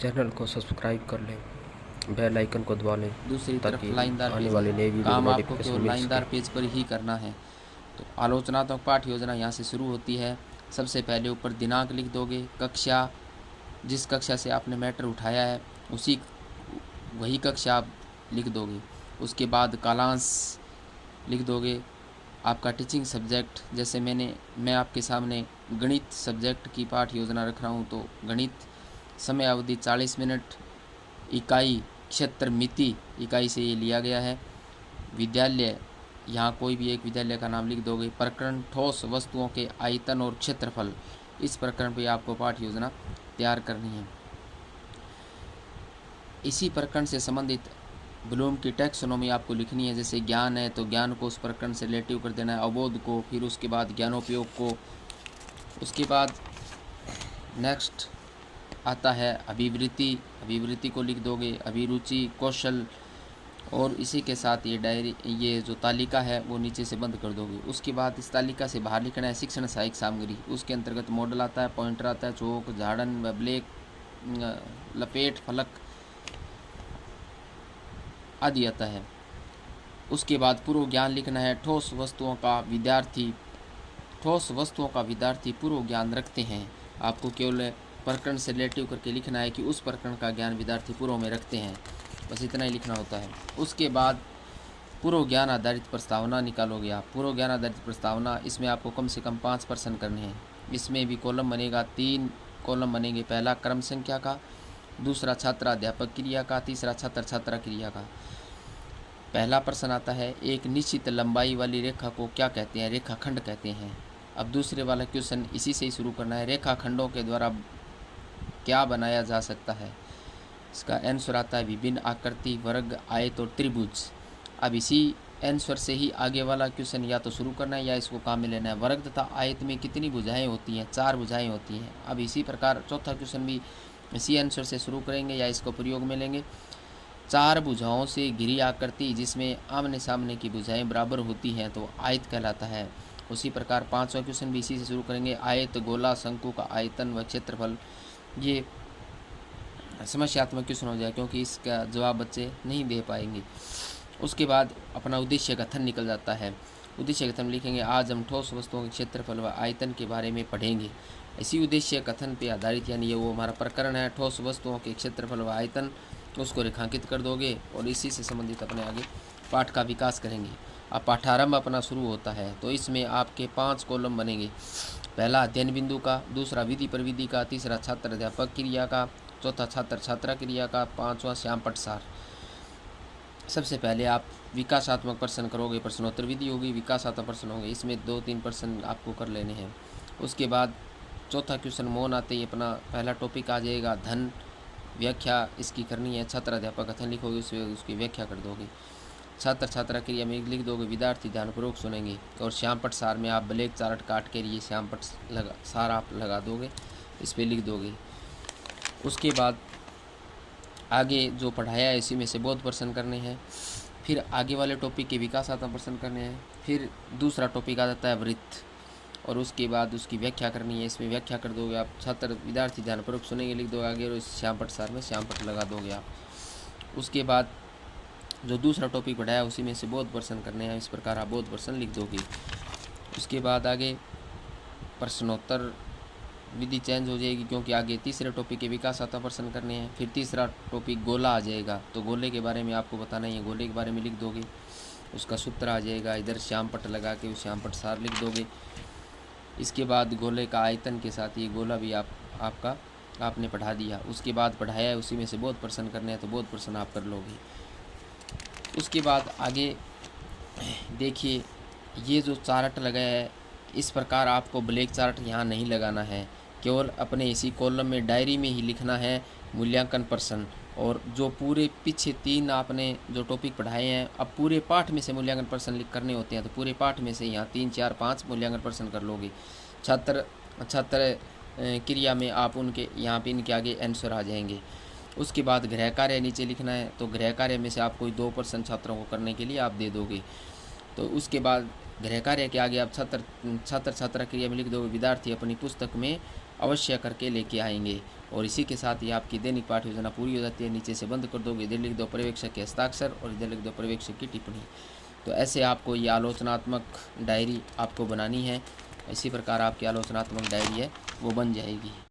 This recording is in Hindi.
चैनल को सब्सक्राइब कर लें, बेल आइकन को दबा लें दूसरी तरफ ताकि लाइनदार आने पेज वाली नई वीडियो काम आपको नोटिफिकेशन केवल मिल लाइनदार सके। पेज पर ही करना है। तो आलोचनात्मक पाठ योजना यहाँ से शुरू होती है। सबसे पहले ऊपर दिनांक लिख दोगे, कक्षा जिस कक्षा से आपने मैटर उठाया है वही कक्षा आप लिख दोगे। उसके बाद कालांश लिख दोगे। आपका टीचिंग सब्जेक्ट, जैसे मैं आपके सामने गणित सब्जेक्ट की पाठ योजना रख रहा हूँ, तो गणित समय अवधि 40 मिनट, इकाई क्षेत्र मिति इकाई से ये लिया गया है। विद्यालय, यहाँ कोई भी एक विद्यालय का नाम लिख दोगे। प्रकरण ठोस वस्तुओं के आयतन और क्षेत्रफल, इस प्रकरण पे आपको पाठ योजना तैयार करनी है। इसी प्रकरण से संबंधित ब्लूम की टैक्सोनॉमी आपको लिखनी है। जैसे ज्ञान है तो ज्ञान को उस प्रकरण से रिलेटिव कर देना है, अवबोध को, फिर उसके बाद ज्ञानोपयोग को। उसके बाद नेक्स्ट आता है अभिवृत्ति, अभिवृत्ति को लिख दोगे। अभिरुचि, कौशल, और इसी के साथ ये जो तालिका है वो नीचे से बंद कर दोगे। उसके बाद इस तालिका से बाहर लिखना है शिक्षण सहायक सामग्री। उसके अंतर्गत मॉडल आता है, पॉइंटर आता है, चौक, झाड़न, ब्लैक, लपेट, फलक आदि आता है। उसके बाद पूर्व ज्ञान लिखना है। ठोस वस्तुओं का विद्यार्थी पूर्व ज्ञान रखते हैं। आपको केवल प्रकरण से रिलेटिव करके लिखना है कि उस प्रकरण का ज्ञान विद्यार्थी पूर्व में रखते हैं, बस इतना ही लिखना होता है। उसके बाद पूर्व ज्ञान आधारित प्रस्तावना निकालोगे आप। पूर्व ज्ञान आधारित प्रस्तावना, इसमें आपको कम से कम 5 प्रश्न करने हैं। इसमें भी कॉलम बनेगा, 3 कॉलम बनेंगे। पहला क्रम संख्या का, दूसरा छात्र अध्यापक क्रिया का, तीसरा छात्र छात्रा क्रिया का। पहला प्रश्न आता है, एक निश्चित लंबाई वाली रेखा को क्या कहते हैं? रेखाखंड कहते हैं। अब दूसरे वाला क्वेश्चन इसी से ही शुरू करना है। रेखाखंडों के द्वारा क्या बनाया जा सकता है? इसका आंसर आता है विभिन्न आकृति, वर्ग, आयत और त्रिभुज। अब इसी आंसर से ही आगे वाला क्वेश्चन या तो शुरू करना है या इसको काम में लेना है। वर्ग तथा आयत में कितनी भुजाएं होती हैं? 4 भुजाएं होती हैं। अब इसी प्रकार चौथा क्वेश्चन भी इसी आंसर से शुरू करेंगे या इसको प्रयोग में लेंगे। 4 भुजाओं से घिरी आकृति जिसमें आमने सामने की भुजाएं बराबर होती हैं तो आयत कहलाता है। उसी प्रकार 5वां क्वेश्चन भी इसी से शुरू करेंगे। आयत, गोला, शंकु का आयतन व क्षेत्रफल, ये समस्यात्मक क्वेश्चन हो जाए क्योंकि इसका जवाब बच्चे नहीं दे पाएंगे। उसके बाद अपना उद्देश्य कथन निकल जाता है। उद्देश्य कथन लिखेंगे, आज हम ठोस वस्तुओं के क्षेत्रफल व आयतन के बारे में पढ़ेंगे। इसी उद्देश्य कथन पे आधारित, यानी ये वो हमारा प्रकरण है ठोस वस्तुओं के क्षेत्रफल व आयतन, उसको रेखांकित कर दोगे और इसी से संबंधित अपने आगे पाठ का विकास करेंगे। अब पाठारंभ अपना शुरू होता है तो इसमें आपके 5 कॉलम बनेंगे। पहला अध्ययन बिंदु का, दूसरा विधि प्रविधि का, तीसरा छात्र अध्यापक क्रिया का, चौथा छात्र छात्रा क्रिया का, 5वां श्यामपट्ट सार। सबसे पहले आप विकासात्मक प्रश्न करोगे, प्रश्नोत्तर विधि होगी, विकासात्मक प्रश्न होंगे, इसमें 2-3 प्रश्न आपको कर लेने हैं। उसके बाद चौथा क्वेश्चन मौन आते ही अपना पहला टॉपिक आ जाएगा धन, व्याख्या इसकी करनी है। छात्र अध्यापक कथन लिखोगे, उसकी व्याख्या कर दोगे। छात्र छात्रा क्रिया में लिख दोगे, विद्यार्थी ध्यानपूर्वक सुनेंगे। और श्यामपट्ट सार में आप ब्लैक चार्ट काट के ये श्यामपट्ट सार आप लगा दोगे, इस पर लिख दोगे। उसके बाद आगे जो पढ़ाया है इसी में से बहुत प्रश्न करने हैं। फिर आगे वाले टॉपिक के विकासात्मक प्रश्न करने हैं। फिर दूसरा टॉपिक आ जाता है वृत्त, और उसके बाद उसकी व्याख्या करनी है, इसमें व्याख्या कर दोगे आप। छात्र विद्यार्थी ध्यानपूर्वक सुनेंगे लिख दोगे आगे, और इस श्यामपट्ट सार में श्यामपट्ट लगा दोगे आप। उसके बाद जो दूसरा टॉपिक पढ़ाया उसी में से बहुत प्रश्न करने हैं, इस प्रकार आप बहुत प्रश्न लिख दोगे। उसके बाद आगे प्रश्नोत्तर विधि चेंज हो जाएगी क्योंकि आगे तीसरे टॉपिक के विकासात्मक प्रश्न करने हैं। फिर तीसरा टॉपिक गोला आ जाएगा, तो गोले के बारे में आपको बताना ही है, गोले के बारे में लिख दोगे। उसका सूत्र आ जाएगा, इधर श्यामपट्ट लगा के उस श्यामपट्ट सार लिख दोगे। इसके बाद गोले का आयतन के साथ ये गोला भी आपने पढ़ा दिया। उसके बाद पढ़ाया है उसी में से बहुत प्रश्न करने हैं, तो बहुत प्रश्न आप कर लोगे। उसके बाद आगे देखिए, ये जो चार्ट लगाया है इस प्रकार आपको ब्लैक चार्ट यहाँ नहीं लगाना है, केवल अपने इसी कॉलम में डायरी में ही लिखना है मूल्यांकन प्रश्न। और जो पूरे पीछे 3 आपने जो टॉपिक पढ़ाए हैं, अब पूरे पाठ में से मूल्यांकन प्रश्न करने होते हैं, तो पूरे पाठ में से यहाँ 3, 4, 5 मूल्यांकन प्रश्न कर लोगे। छात्र क्रिया में आप उनके यहाँ पे इनके आगे आंसर आ जाएंगे। उसके बाद गृह कार्य नीचे लिखना है, तो गृह कार्य में से आप कोई 2 प्रश्न छात्रों को करने के लिए आप दे दोगे। तो उसके बाद गृह कार्य के आगे आप छात्र छात्रा क्रिया में लिख दो विद्यार्थी अपनी पुस्तक में अवश्य करके लेके आएंगे। और इसी के साथ ही आपकी दैनिक पाठ योजना पूरी हो जाती है। नीचे से बंद कर दोगे, इधर लिख दो पर्यवेक्षक के हस्ताक्षर और इधर लिख दो पर्यवेक्षक की टिप्पणी। तो ऐसे आपको ये आलोचनात्मक डायरी आपको बनानी है। इसी प्रकार आपकी आलोचनात्मक डायरी है वो बन जाएगी।